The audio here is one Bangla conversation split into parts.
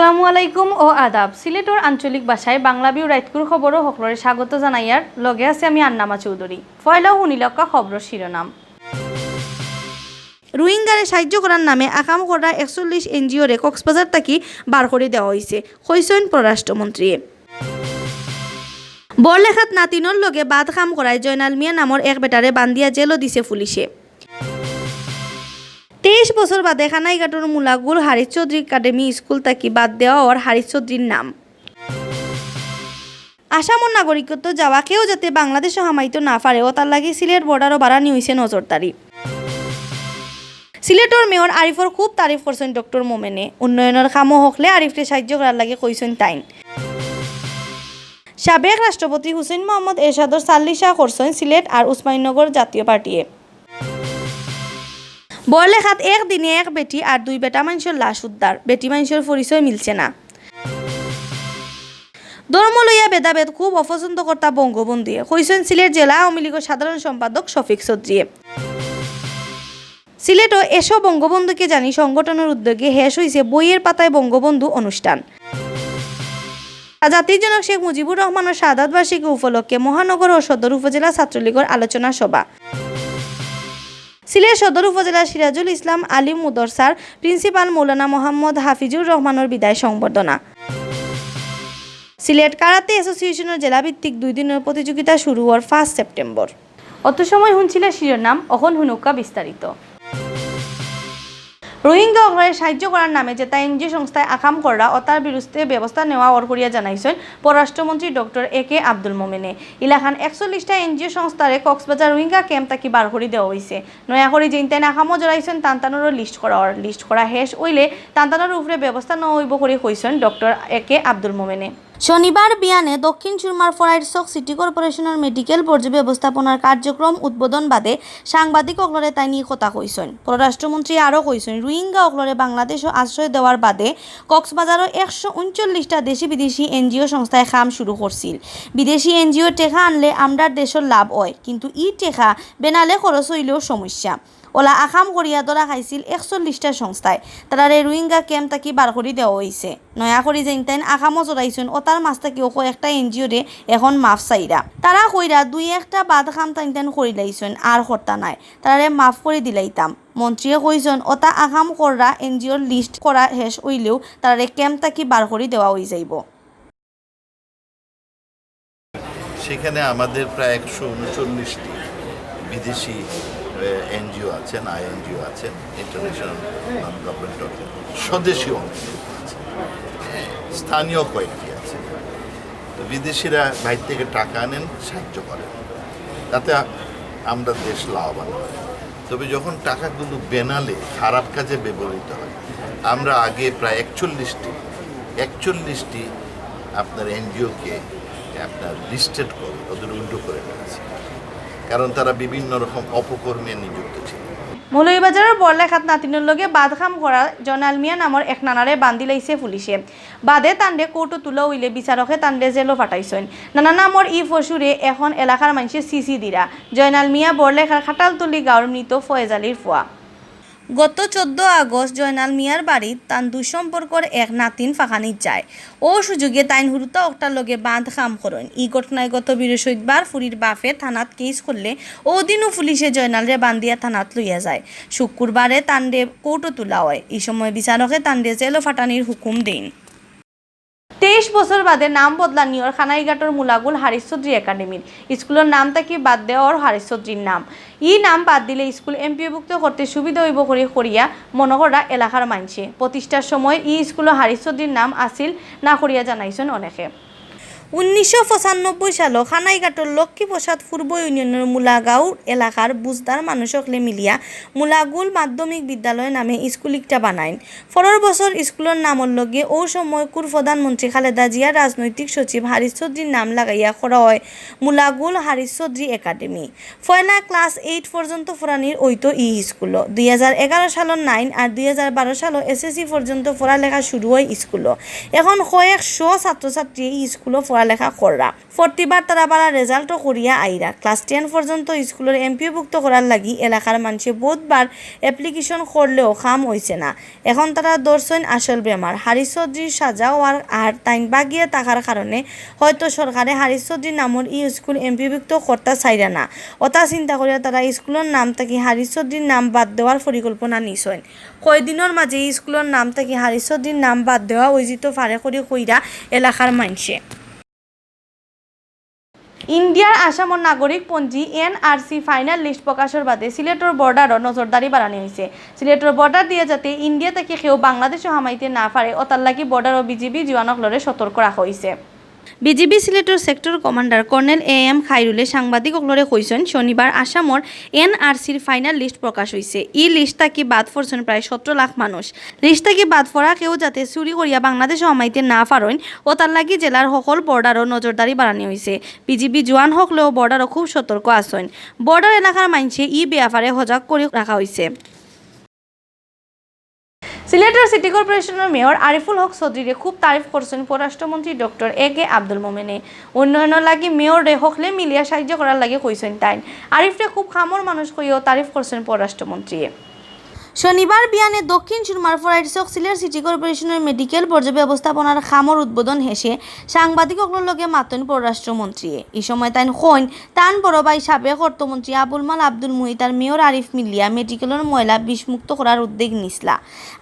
আসসালামু আলাইকুম ও আদাব। সিলেটর আঞ্চলিক ভাষায় বাংলাভিউ রাইটকুর খবর ও সকলরে স্বাগত জানাইয়ার লগে আছে আমি আন্নামা চৌধুরী। ফয়লাও শুনিলকা খবর শিরোনাম। রোহিঙ্গারে সাহায্য করার নামে আকাম করা ৪১ এনজিওরে কক্সবাজার থাকি বার করে দেওয়া হয়েছে, কইছেন পররাষ্ট্রমন্ত্রী। বরলেখাত নাতিনর লগে বাদ কাম করায় জয়নাল মিয়া নামর এক বেটারে বান্দিয়া জেলও দিছে পুলিশে। 23 বছর বাদে খানাইঘাটর মুলাগুল হারিস চৌধুরী একাডেমি স্কুল থাকি বাদ দেওয়া ওর হারিস চৌধুরীর নাম। আসামর নাগরিকত্ব যাওয়া কেউ যাতে বাংলাদেশও হামাইতে না পারে ও তার লাগে সিলেট বর্ডারও বাড়ানি হয়েছে নজরদারি। সিলেটর মেয়র আরিফর খুব তারিফ করছেন ডক্টর মোমেনে। উন্নয়নের কামও হকলে আরিফকে সাহায্য করার লাগে কইছেন তাইন। সাবেক রাষ্ট্রপতি হুসেইন মোহাম্মদ এরশাদর সাল্লিশা করছেন সিলেট আর উসমানীনগর জাতীয় পার্টিয়ে। বরলেখাত একদিনে এক বেটি আর দুই বেটা মানুষের লাশ উদ্ধার, বেটি মানুষের পরিচয় মিলছে না। ধর্ম লইয়া ভেদাভেদ খুব অপছন্দ কর্তা বঙ্গবন্ধুয়ে, কইছেন সিলেট জেলা আওয়ামী লীগের সাধারণ সম্পাদক শফিক চৌধুরী। সিলেটও এসো বঙ্গবন্ধুকে জানি সংগঠনের উদ্যোগে শেষ হয়েছে বইয়ের পাতায় বঙ্গবন্ধু অনুষ্ঠান। জাতির জনক শেখ মুজিবুর রহমানের শাহাদাত বার্ষিকী উপলক্ষে মহানগর ও সদর উপজেলা ছাত্রলীগের আলোচনা সভা। সিলেট সদর উপজেলার সিরাজুল ইসলাম আলিম মুদরসার প্রিন্সিপাল মৌলানা মোহাম্মদ হাফিজুর রহমানের বিদায় সংবর্ধনা। সিলেট কারাতে অ্যাসোসিয়েশনের জেলাভিত্তিক 2 দিনের প্রতিযোগিতা শুরু হওয়ার 5 সেপ্টেম্বর। অত সময় শুনছিল শিরোনাম, অখন হুনুকা বিস্তারিত। রোহিঙ্গা অগ্রহে সাহায্য করার নামে যে এনজিও সংস্থায় আকাম করা ও তার বিরুদ্ধে ব্যবস্থা নেওয়া ওর করিয়া জানাইছেন পররাষ্ট্রমন্ত্রী ডক্টর এ.কে. আব্দুল মোমেনে। ইলাখান 41টা এনজিও সংস্থারে কক্সবাজার রোহিঙ্গা ক্যাম্প তাকি বার করে দেওয়া হয়েছে। নয়া করে যেইন আকামও জড়াইছেন তান্তানোরও লিস্ট করা শেষ হইলে তান্তানোর উপরে ব্যবস্থা নেওয়া হইব করে কইছেন ডক্টর এ.কে. আব্দুল মোমেনে। শনিবার বিয়ানে দক্ষিণ সুরমার ফরাইডসক সিটি কর্পোরেশনের মেডিকেল পর্যায় ব্যবস্থাপনার কার্যক্রম উদ্বোধন বাদে সাংবাদিক অকলরে তাই নিয়ে কথা কইছেন। পররাষ্ট্রমন্ত্রী আরও কইছেন, রোহিঙ্গা অকলরে বাংলাদেশও আশ্রয় দেওয়ার বাদে কক্সবাজারও 139টা দেশি বিদেশি এনজিও সংস্থায় কাম শুরু করছিল। বিদেশি এনজিও টেকা আনলে আমরার দেশের লাভ হয়, কিন্তু ই টেকা বেনালে খরচ হইলেও সমস্যা। ওলা আকাম করিয়া ধরা খাইছিল 41টা সংস্থায়, তারারে রোহিঙ্গা ক্যাম্প তাকি বার করে দেওয়া হয়েছে। নয়া করি যেন তাইন আকামও জড়াইছেন ও তার মাছ তাকি ও একটা এনজিওরে এখন মাফ চাইরা। তারা কইরা 2-1টা বাদ কাম টাইন করি লাইছেন আর হর্তা নাই, তারারে মাফ করে দিলাইতাম। মন্ত্রীয়ে কইছেন ওটা আকাম করা এনজিওর লিস্ট করা শেষ হইলেও তারারে ক্যাম্প তাকি বার করে দেওয়া হয়ে যাইব। সেখানে আমাদের প্রায় 139টি বিদেশি এনজিও আছেন, আইএনজিও আছেন, ইন্টারন্যাশনাল নন গভর্নমেন্ট অর্গানাইজেশন, স্বদেশীয় আছে, স্থানীয় কয়েকটি আছে। তো বিদেশিরা বাইরে থেকে টাকা আনেন, সাহায্য করেন, তাতে আমরা দেশ লাভবান হয়। তবে যখন টাকাগুলো বেনালে খারাপ কাজে ব্যবহৃত হয়, আমরা আগে প্রায় 41টি আপনার এনজিওকে আপনার লিস্টেড করে ওদের উল্টো করে ফেলেছি, কারণ তারা বিভিন্ন রকম অপকর্মে নিযুক্ত ছিল। মৌলভীবাজারের বরলেখাত নাতিনের লগে বাদ কাম করা জয়নাল মিয়া নামর এক নানারে বান্ধি লাইছে পুলিশে। বাদে তান্ডে কোর্টও তুলা হইলে বিচারকে তান্ডে জেলও ফাটাইছেন। নানা নামর ই ফসুরে এখন এলাকার মানুষের সিসি দিরা। জয়নাল মিয়া বরলেখার খাটালতলি গাঁওর মৃত ফয়েজ আলীর ফুয়া। গত 14 আগস্ট জয়নাল মিয়ার বাড়িত তান দুঃসম্পর্কর এক নাতিন ফাঁকানিত যায়। ও সুযোগে তাইন হুরুতা অক্টার লগে বাঁধ কাম করেন। ই ঘটনায় গত বৃহস্পতিবার ফুরির বাফে থানাত কেস করলে ওদিনও পুলিশে জয়নালরে বান্দিয়া থানাত লইয়া যায়। শুক্রবারে তান্ডে কোর্টও তোলা হয়। এই সময় বিচারকে তান্ডে জেলও ফাটানির হুকুম দেন। 23 বছর বাদে নাম বদলানিওর খানাইঘাটর মুলাগুল হারিস চৌধুরী একাডেমির স্কুলের নাম তাকি বাদ দেওয়ার হারিস চৌধুরীর নাম। ই নাম বাদ দিলে স্কুল এমপিভুক্ত করতে সুবিধা হইব করে করিয়া মনে করা এলাকার মানছে। প্রতিষ্ঠার সময় ই স্কুলের হারিস চৌধুরীর নাম আসিল না করিয়া জানাইছেন অনেকে। 1995 সালে খানাইঘাটর লক্ষ্মীপ্রসাদ পূর্ব ইউনিয়নের মুলাগাঁও এলাকার বুজদার মানুষকলে মিলিয়া মুলাগুল মাধ্যমিক বিদ্যালয় নামে স্কুল একটা বানাইন। 15 বছর স্কুলের নামর লগে ও সময় প্রধানমন্ত্রী খালেদা জিয়ার রাজনৈতিক সচিব হারিস চৌধুরীর নাম লাগাইয়া করা হয় মুলাগুল হারিস চৌধুরী একাডেমি। ফয়না ক্লাস 8 পর্যন্ত পড়ানির ওইতো ই স্কুল। 2011 সালের 9 আর 2012 সালে এসএসসি পর্যন্ত পড়ালেখা শুরু হয় স্কুল। এখন কয়েকশো ছাত্রছাত্রী এই স্কুল পড়ালেখা কররা প্রতিবার তারা বালা রেজাল্টও করিয়া আইরা ক্লাস 10 পর্যন্ত স্কুলের এমপিভুক্ত করার লাগি এলাকার মানুষে বহুতবার অ্যাপ্লিকেশন করলেও কাম হইছে না এখন তারা দর্শন আসল বেমার হারিস চৌধুরীর সাজা হওয়ার আর তাইন বাগিয়ে থাকার কারণে হয়তো সরকারে হারিস চৌধুরীর নামর ই স্কুল এমপিভুক্ত করতে চাইরা না ওটা চিন্তা করিয়া তারা স্কুলের নাম থেকে হারিস চৌধুরীর নাম বাদ দেওয়ার পরিকল্পনা নিছেন কয়দিনের মাঝে স্কুলের নাম থেকে হারিস চৌধুরীর নাম বাদ দেওয়া ওইজিত ফারে করে কইরা এলাকার মানুষে ইন্ডিয়ার আসামর নাগরিকপঞ্জী এনআরসি ফাইনাল লিস্ট প্রকাশের বাদে সিলেটর বর্ডারও নজরদারি বাড়ানো হয়েছে সিলেটর বর্ডার দিয়ে যাতে ইন্ডিয়া থেকে কেউ বাংলাদেশও হামাইতে না পারে ও তার লাগি বর্ডার ও বিজিবি জওয়ানক লড়ে সতর্ক রাখা হয়েছে বিজিবি সিলেটর সেক্টর কমান্ডার কর্নেল AM খাইরুলে সাংবাদিকসকলরে কইছেন শনিবার আসামর এনআরসির ফাইনাল লিস্ট প্রকাশ হয়েছে ই লিস্ট থাকি বাদ পড়ছেন প্রায় 17 লাখ মানুষ লিস্ট থাকি বাদ পড়া কেউ যাতে চুরি করিয়া বাংলাদেশ হমাইতে না পারেন ও তার লাগি জেলার সকল বর্ডারও নজরদারি বাড়ানো হয়েছে বিজিবি জওয়ান হকলেও বর্ডারও খুব সতর্ক আছেন বর্ডার এলাকার মানুষে ই ব্যাপারে সজাগ করে রাখা হয়েছে সিলেটের সিটি কর্পোরেশনের মেয়র আরিফুল হক চৌধুরীরে খুব তারিফ করছেন পররাষ্ট্রমন্ত্রী ডক্টর AK আব্দুল মোমেনে উন্নয়নের লাগি মেয়র রে হকলে মিলিয়া সাহায্য করার লাগে কইছেন তাই আরিফরে খুব খামর মানুষ কইও তারিফ করছেন পররাষ্ট্রমন্ত্রী শনিবার বিয়ানে দক্ষিণ সুরমার ফরাইটসক সিলেট সিটি কর্পোরেশনের মেডিকেল পর্যায় ব্যবস্থাপনার খামর উদ্বোধন হেসে সাংবাদিকসকলের লগে মাতন পররাষ্ট্রমন্ত্রী এই সময় তাই কইন তান বড় ভাই সাবেক অর্থমন্ত্রী আবুল মাল আব্দুল মুহিত আর মেয়র আরিফ মিলিয়া মেডিকেলের ময়লা বিষমুক্ত করার উদ্যোগ নিসলা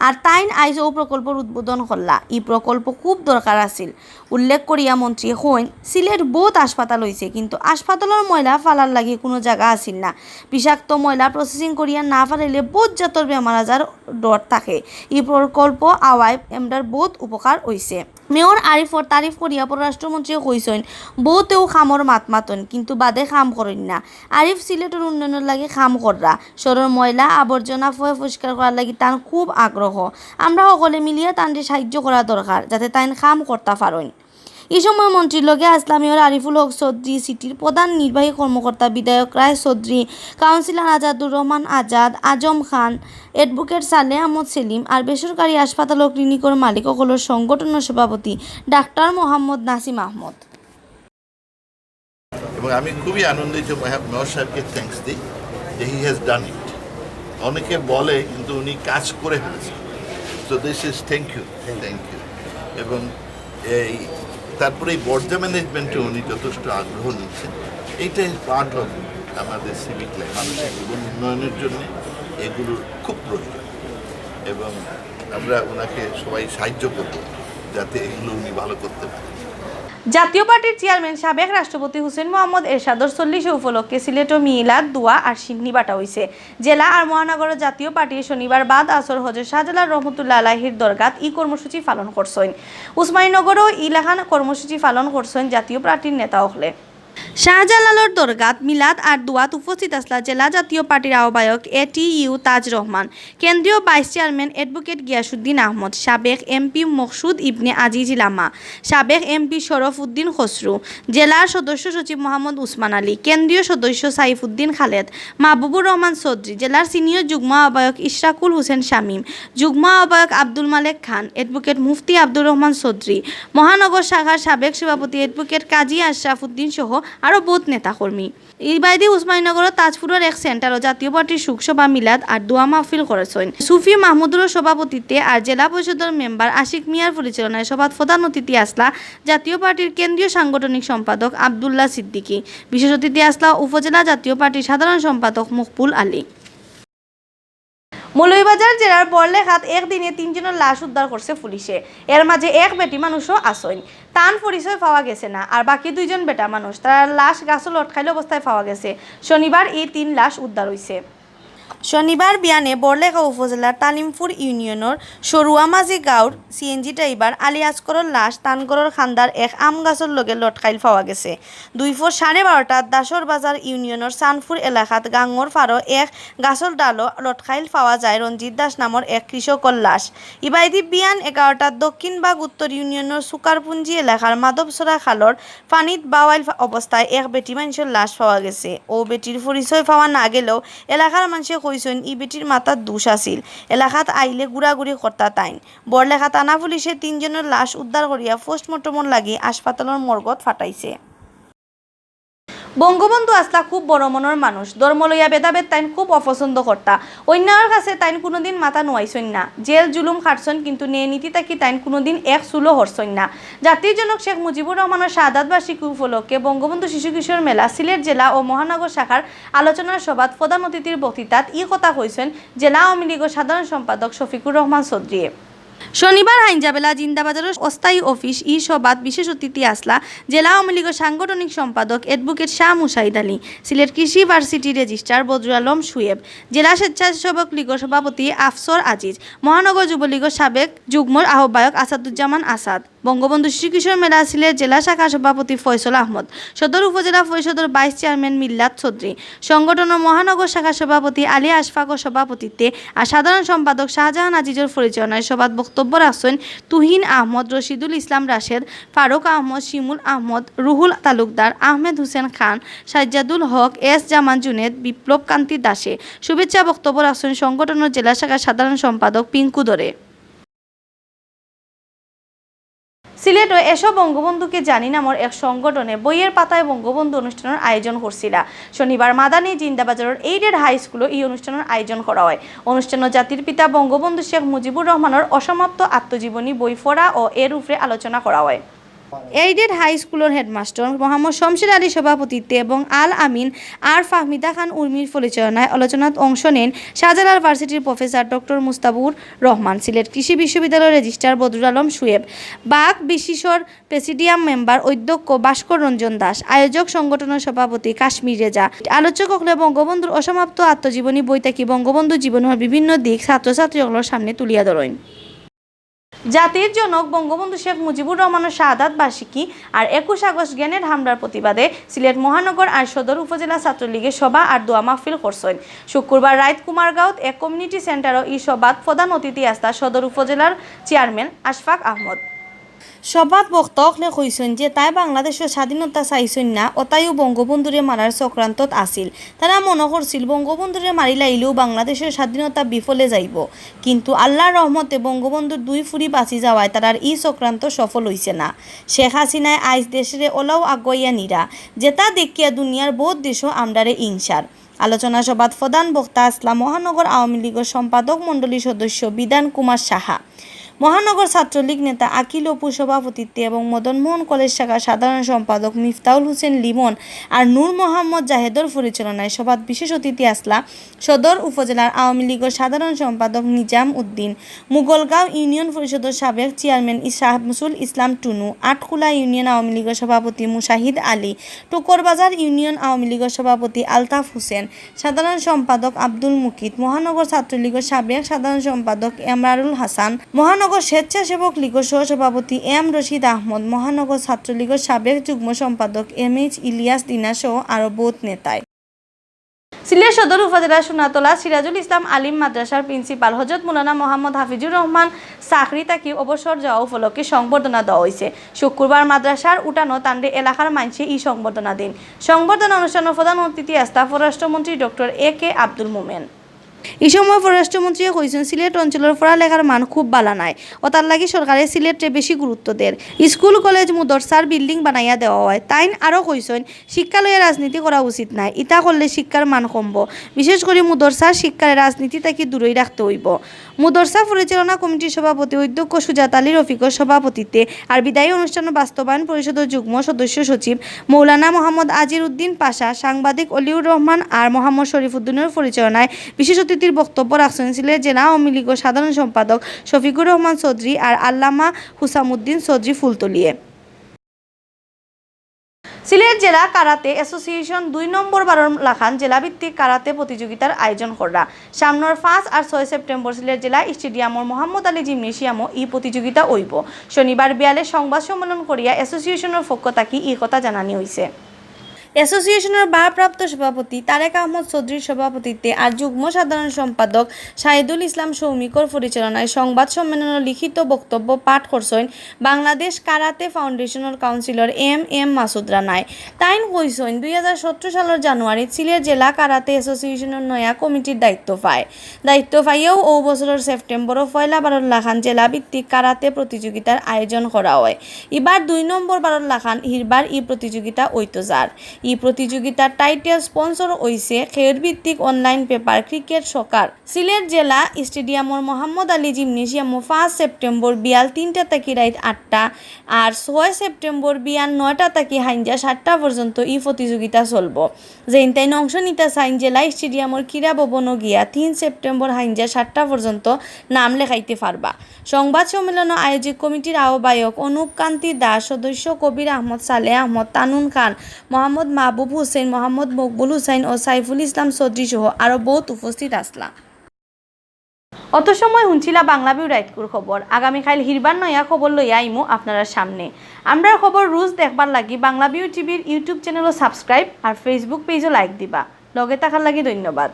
আর তাইন আইজ ও প্রকল্পের উদ্বোধন করলা এই প্রকল্প খুব দরকার আছিল উল্লেখ করিয়া মন্ত্রী কইন সিলেট বহুত হাসপাতাল হয়েছে কিন্তু হাসপাতালের ময়লা ফালার লাগে কোনো জায়গা আছিল না বিষাক্ত ময়লা প্রসেসিং করিয়া না ফালাইলে বহুত জাতর বেমার আজার ডর থাকে এই প্রকল্প আওয়ায় এমডার বহুত উপকার হইছে মেয়র আরিফর তারিফ করিয়া পররাষ্ট্রমন্ত্রীও কইছেন বহুতেও খামর মাতন কিন্তু বাদে খাম করেন না আরিফ সিলেটের উন্নয়নের লাগে খাম কররা শহরের ময়লা আবর্জনা পরিষ্কার করার লাগি তার খুব আগ্রহ আমরা সকলে মিলিয়া তানরে সাহায্য করা দরকার যাতে তাইন খাম করতে পারেন এই সময় মন্ত্রীর লগে আসলাম মেয়র আরিফুল হক চৌধুরী সিটির প্রধান নির্বাহী কর্মকর্তা বিধায়ক রায় চৌধুরী কাউন্সিলর আজাদুর রহমান আজাদ আজম খান অ্যাডভোকেট সালেহ আহমদ সেলিম আর বেসরকারি হাসপাতাল ও ক্লিনিকের মালিকসকলের সংগঠনের সভাপতি ডাক্তার মোহাম্মদ নাসিম আহমদ এবং আমি খুবই আনন্দিত মেয়র সাহেবকে থ্যাঙ্কস দিই যে হি হ্যাজ ডান ইট অনেকে বলে কিন্তু উনি কাজ করে ফেলেছেন so this is thank you এবং এই তারপরে এই বর্জ্য ম্যানেজমেন্টে উনি যথেষ্ট আগ্রহ নিচ্ছেন এইটাই পার্ট অফ আমাদের সিভিক লাইফ মানুষের জীবন উন্নয়নের জন্য এগুলোর খুব প্রয়োজন এবং আমরা ওনাকে সবাই সাহায্য করব যাতে এগুলো উনি ভালো করতে পারেন জাতীয় পার্টির চেয়ারম্যান সাবেক রাষ্ট্রপতি হুসেন মোহাম্মদ এরশাদর 40 উপলক্ষে সিলেট ও মিলাদ দোয়া আর সিন্নি বাটা হয়েছে জেলা আর মহানগরের জাতীয় পার্টির শনিবার বাদ আসর হজরত শাহজালাল রহমতুল্লাহ আলাইহির দরগাত ই কর্মসূচি পালন করছেন উসমানীনগরও ইলাখান কর্মসূচি পালন করছেন জাতীয় পার্টির নেতা হলে শাহজালালর দরগাত মিলাদ আর দোয়াত উপস্থিত আসলা জেলা জাতীয় পার্টির আহ্বায়ক ATU তাজ রহমান কেন্দ্রীয় vice chairman advocate Giasuddin Ahmed সাবেক MP মকসুদ ইবনে আজিজ লামা সাবেক MP শরফ উদ্দিন খসরু জেলার সদস্য সচিব মোহাম্মদ উসমান আলী কেন্দ্রীয় সদস্য সাইফুদ্দিন খালেদ মাহবুবুর রহমান চৌধুরী জেলার সিনিয়র যুগ্ম আহ্বায়ক ইশরাকুল হোসেন শামীম যুগ্ম আহ্বায়ক আব্দুল মালেক খান অ্যাডভোকেট মুফতি আব্দুর রহমান চৌধুরী মহানগর শাখার সাবেক সভাপতি অ্যাডভোকেট কাজী আশরাফ উদ্দিন সহ আরও বহুত নেতাকর্মী এই বাইদি উসমানীনগরের তাজপুরের এক সেন্টারও জাতীয় পার্টির শোকসভা মিলাদ আর দোয়া মাহফিল করেছেন সুফি মাহমুদুরের সভাপতিত্বে আর জেলা পরিষদের মেম্বার আশিক মিয়ার পরিচালনায় সভাত প্রধান অতিথি আসলা জাতীয় পার্টির কেন্দ্রীয় সাংগঠনিক সম্পাদক আবদুল্লাহ সিদ্দিকী বিশেষ অতিথি আসলা উপজেলা জাতীয় পার্টির সাধারণ সম্পাদক মকবুল আলী মৌলভীবাজার জেলার বড়লেখাত একদিনে 3 জনের লাশ উদ্ধার করছে পুলিশে এর মাঝে এক বেটি মানুষও আসেন তান পরিচয় পাওয়া গেছে না আর বাকি 2 জন বেটা মানুষ তার লাশ গাছও লটকাইল অবস্থায় পাওয়া গেছে শনিবার এই 3 লাশ উদ্ধার হয়েছে শনিবার বিয়ানে বড়লেখা উপজেলার তালিমপুর ইউনিয়নের সরুয়ামাজি গাঁওর CNG ড্রাইভার আলী আসকরের লাশ তানগড়ের খান্দার এক আম গাছের লগে লটকাইল পাওয়া গেছে 2:12:30 দাসর বাজার ইউনিয়নের সানপুর এলাকাত গাঙ্গর ফারো এক গাছের ডালও লটকাইল পাওয়া যায় রঞ্জিত দাস নামের এক কৃষকের লাশ ইবাইদি বিয়ান 11টা দক্ষিণ বাগ উত্তর ইউনিয়নের সুকারপুঞ্জি এলাকার মাধবসরা খালর পানিত বাওয়াইল অবস্থায় এক বেটি মানুষের লাশ পাওয়া গেছে ও বেটির পরিচয় পাওয়া না গেলেও এলাকার মানুষের কইছেন ই বেটির মাথার দোষ আছিল এলাকাত আইলে ঘুরাঘুরি কর্তা তাইন বড়লেখা থানা পুলিশে 3 জনের লাশ উদ্ধার করিয়া পোস্টমর্টমর লাগি হাসপাতালের মর্গত ফাটাইছে। বঙ্গবন্ধু আসলা খুব বড় মনের মানুষ, ধর্ম লইয়া ভেদাভেদ তাইন খুব অপছন্দ কর্তা। অন্যায়ের কাছে তাইন কোনোদিন মাথা নোয়াইছন না, জেল জুলুম খাটছন কিন্তু ন্যায় নীতি থাকি তাইন কোনোদিন এক চুলো হরছন না। জাতির জনক শেখ মুজিবুর রহমানের শাহাদাত বার্ষিকী উপলক্ষে বঙ্গবন্ধু শিশু কিশোর মেলা সিলেট জেলা ও মহানগর শাখার আলোচনার সভাত প্রধান অতিথির বক্তৃতাত ই কথা কইছেন জেলা আওয়ামী লীগের সাধারণ সম্পাদক শফিকুর রহমান চৌধুরী। শনিবার হাইনজাবেলা জিন্দাবাজারের অস্থায়ী অফিস ই সভাত বিশেষ অতিথি আসলা জেলা আওয়ামী লীগের সাংগঠনিক সম্পাদক অ্যাডভোকেট শাহ মুসাইদ আলী, সিলেট কৃষি ভার্সিটি রেজিস্ট্রার বদরুল আলম সুয়েব, জেলা স্বেচ্ছাসেবক লীগের সভাপতি আফসর আজিজ, মহানগর যুবলীগের সাবেক যুগ্ম আহ্বায়ক আসাদুজ্জামান আসাদ, বঙ্গবন্ধু শিশু কিশোর মেলা সিলেট জেলা শাখা সভাপতি ফয়সল আহমদ, সদর উপজেলা পরিষদের ভাইস চেয়ারম্যান মিল্লাত চৌধুরী, সংগঠনের মহানগর শাখা সভাপতি আলী আশফাকর সভাপতিত্বে আর সাধারণ সম্পাদক শাহজাহান আজিজের পরিচালনায় সভাত বক্তব্য রাখছেন তুহিন আহমদ, রশিদুল ইসলাম রাশেদ, ফারুক আহমদ, শিমুল আহমদ, রুহুল তালুকদার, আহমেদ হুসেন খান, সাজ্জাদুল হক, এস জামান জুনেদ, বিপ্লব কান্তি দাসে। শুভেচ্ছা বক্তব্য রাখছেন সংগঠনের জেলা শাখার সাধারণ সম্পাদক পিঙ্কু দরে। সিলেটে এসব বঙ্গবন্ধুকে জানি নামের এক সংগঠনে বইয়ের পাতায় বঙ্গবন্ধু অনুষ্ঠানের আয়োজন করছিল। শনিবার মাদানী জিন্দাবাজারের এইডেড হাই স্কুলে এই অনুষ্ঠানের আয়োজন করা হয়। অনুষ্ঠানে জাতির পিতা বঙ্গবন্ধু শেখ মুজিবুর রহমানের অসমাপ্ত আত্মজীবনী বই পড়া ও এর উপরে আলোচনা করা হয়। এইডেড হাই স্কুলের হেডমাস্টার মোহাম্মদ শমশের আলী সভাপতিত্বে এবং আল আমিন আর ফাহমিদা খান উর্মির পরিচালনায় আলোচনাত অংশ নেন শাহজালাল ভার্সিটির প্রফেসর ডক্টর মুস্তাবুর রহমান, সিলেট কৃষি বিশ্ববিদ্যালয়ের রেজিস্ট্রার বদরুল আলম সুয়েব, বাক বিশিষ্টর প্রেসিডিয়াম মেম্বার অধ্যক্ষ ভাস্কর রঞ্জন দাস, আয়োজক সংগঠনের সভাপতি কাশ্মীর রেজা। আলোচক হলে বঙ্গবন্ধুর অসমাপ্ত আত্মজীবনী বই থেকে বঙ্গবন্ধু জীবনের বিভিন্ন দিক ছাত্রছাত্রীগুলোর সামনে তুলিয়া ধরেন। জাতির জনক বঙ্গবন্ধু শেখ মুজিবুর রহমানের শাহাদাত বার্ষিকী আর 21 আগস্ট গ্রেনেড হামলার প্রতিবাদে সিলেট মহানগর আর সদর উপজেলা ছাত্রলীগের সভা আর দোয়া মাহফিল করছেন। শুক্রবার রাত কুমারগাঁওত এক কমিউনিটি সেন্টারও এই সভাত প্রধান অতিথি আসতা সদর উপজেলার চেয়ারম্যান আশফাক আহমদ। সভাত বক্তাসকলে কইছেন যে তাই বাংলাদেশের স্বাধীনতা চাইছেন না অতাইও বঙ্গবন্ধুরে মারার চক্রান্তত আছিল। তারা মনে করছিল বঙ্গবন্ধুরে মারি লাইলেও বাংলাদেশের স্বাধীনতা বিফলে যাইব, কিন্তু আল্লাহর রহমতে বঙ্গবন্ধুর 2 ফুরি বাঁচি যাওয়ায় তারার এই চক্রান্ত সফল হইছে না। শেখ হাসিনায় আইজ দেশের ওলাও আগুয়াইয়া নিরা, যেটা দেখিয়া দুনিয়ার বহুত দেশও আমরারে ইনসার। আলোচনা সভাত প্রধান বক্তা আসলা মহানগর আওয়ামী লীগের সম্পাদক মণ্ডলীর সদস্য বিধান কুমার সাহা, মহানগর ছাত্রলীগ নেতা আকিল অপু সভাপতিত্বে এবং মদনমোহন কলেজ শাখার সাধারণ সম্পাদক মিফতাউল হোসেন লিমন আর নূর মোহাম্মদ জাহেদর পরিচালনায় সভাত বিশেষ অতিথি আসলা সদর উপজেলার আওয়ামী লীগের সাধারণ সম্পাদক নিজাম উদ্দিন, মুগলগাঁও ইউনিয়ন পরিষদের সাবেক চেয়ারম্যান শামসুল ইসলাম টুনু, আটকুলা ইউনিয়ন আওয়ামী লীগের সভাপতি মুশাহিদ আলী, টুকরবাজার ইউনিয়ন আওয়ামী লীগের সভাপতি আলতাফ হোসেন, সাধারণ সম্পাদক আব্দুল মুকিত, মহানগর ছাত্রলীগের সাবেক সাধারণ সম্পাদক এমরারুল হাসান, মহানগর স্বেচ্ছাসেবক লীগের সহসভাপতি এম রশিদ আহমদ, মহানগর ছাত্রলীগের সাবেক যুগ্ম সম্পাদক এমএইচ ইলিয়াস দিনা সহ আরো বহুত নেতায়। সিলেট সদর উপজেলার সোনাতলা সিরাজুল ইসলাম আলিম মাদ্রাসার প্রিন্সিপাল হজরত মৌলানা মোহাম্মদ হাফিজুর রহমান চাকরি তাকে অবসর যাওয়া উপলক্ষে সংবর্ধনা দেওয়া হয়েছে। শুক্রবার মাদ্রাসার উঠানো তান্ডে এলাকার মানুষে এই সংবর্ধনা দিন। সংবর্ধনা অনুষ্ঠানের প্রধান অতিথি আসতা পররাষ্ট্রমন্ত্রী ডক্টর একে আব্দুল মোমেন। এই সময় পররাষ্ট্রমন্ত্রী কইছেন সিলেট অঞ্চলের পড়ালেখার মান খুব ভালো নাই ও তার লাগি সরকারে সিলেটে বেশি গুরুত্ব দেয়। স্কুল কলেজ মুদরসার বিল্ডিং বানাইয়া দেওয়া হয়। তাইন আরও কইছেন শিক্ষা লইয়া রাজনীতি করা উচিত নাই, ইটা করলে শিক্ষার মান কমব, বিশেষ করে মুদরসার শিক্ষার রাজনীতি তাকে দূরই রাখতে হইব। মুদরসা পরিচালনা কমিটির সভাপতি অধ্যক্ষ সুজাত আলী রফিকর সভাপতিত্বে আর বিদায়ী অনুষ্ঠানে বাস্তবায়ন পরিষদের যুগ্ম সদস্য সচিব মৌলানা মোহাম্মদ আজির উদ্দিন পাশা, সাংবাদিক অলিউর রহমান আর মোহাম্মদ শরীফুদ্দিনের পরিচালনায় বিশেষ অতিথির বক্তব্য রাখছেন সিলেট জেলা আওয়ামী লীগের সাধারণ সম্পাদক শফিকুর রহমান চৌধুরী আর আল্লামা হুসামুদ্দিন চৌধুরী ফুলতলিয়ে। সিলেট জেলা কারাতে অ্যাসোসিয়েশন 2 নম্বর বারণ লাখান জেলাভিত্তিক কারাতে প্রতিযোগিতার আয়োজন করা। সামনের 5 আর 6 সেপ্টেম্বর সিলেট জেলা স্টেডিয়ামর মোহাম্মদ আলী জিমনেশিয়ামও এই প্রতিযোগিতা হইব। শনিবার বিয়ালে সংবাদ সম্মেলন করিয়া অ্যাসোসিয়েশনের পক্ষ থাকি এই কথা জানানি হয়েছে। অ্যাসোসিয়েশনের ভারপ্রাপ্ত সভাপতি তারেক আহমদ চৌধুরীর সভাপতিত্বে আর যুগ্ম সাধারণ সম্পাদক শাহিদুল ইসলাম সৌমিকর পরিচালনায় সংবাদ সম্মেলনের লিখিত বক্তব্য পাঠ করছেন বাংলাদেশ কারাতে ফাউন্ডেশনের কাউন্সিলর এম মাসুদ রানায়। তাইন কইছেন 2017 সালের জানুয়ারিত সিলেট জেলা কারাতে অ্যাসোসিয়েশনের নয়া কমিটির দায়িত্ব পাইয়েও ও বছরের সেপ্টেম্বরও পয়লা বারর লাখান জেলা ভিত্তিক কারাতে প্রতিযোগিতার আয়োজন করা হয়। এবার 2 নম্বর বারর লাখান হিরবার এই প্রতিযোগিতা ঐতজার। এই প্রতিযোগিতার টাইটেল স্পন্সর হইছে খের ভিত্তিক অনলাইন পেপার ক্রিকেট সকার। সিলেট জেলা স্টেডিয়ামর মোহাম্মদ আলী জিমনেশিয়ামও 5 সেপ্টেম্বর বিয়াল 3টা থেকে রাত 8টা আর 6 সেপ্টেম্বর বিয়াল 9টা থেকে হাইঞ্জা 7টা পর্যন্ত এই প্রতিযোগিতা চলব। যেন তাই অংশ নিতে চাইন জেলা স্টেডিয়ামর ক্রীড়া ভবনও গিয়া 3 সেপ্টেম্বর হাইঞ্জা 7টা পর্যন্ত নাম লেখাইতে পারবা। সংবাদ সম্মেলন আয়োজক কমিটির আহ্বায়ক অনুপ কান্তি দাস, সদস্য কবির আহমদ, সালেহ আহমদ, তানুন খান, মোহাম্মদ মাহবুব হুসেন, মোহাম্মদ মকবুল হুসাইন ও সাইফুল ইসলাম চৌধুরী সহ আরও বহুত উপস্থিত আসলা। অত সময় শুনছিলা বাংলাভিউ রাইতকুর খবর। আগামীকাল হিরবার নয়া খবর লইয়া আইমু আপনারা সামনে। আমরার খবর রোজ দেখবার লাগি বাংলাভিউ টিভির ইউটিউব চ্যানেলও সাবস্ক্রাইব আর ফেসবুক পেজও লাইক দিবা। লগে থাকার লাগি ধন্যবাদ।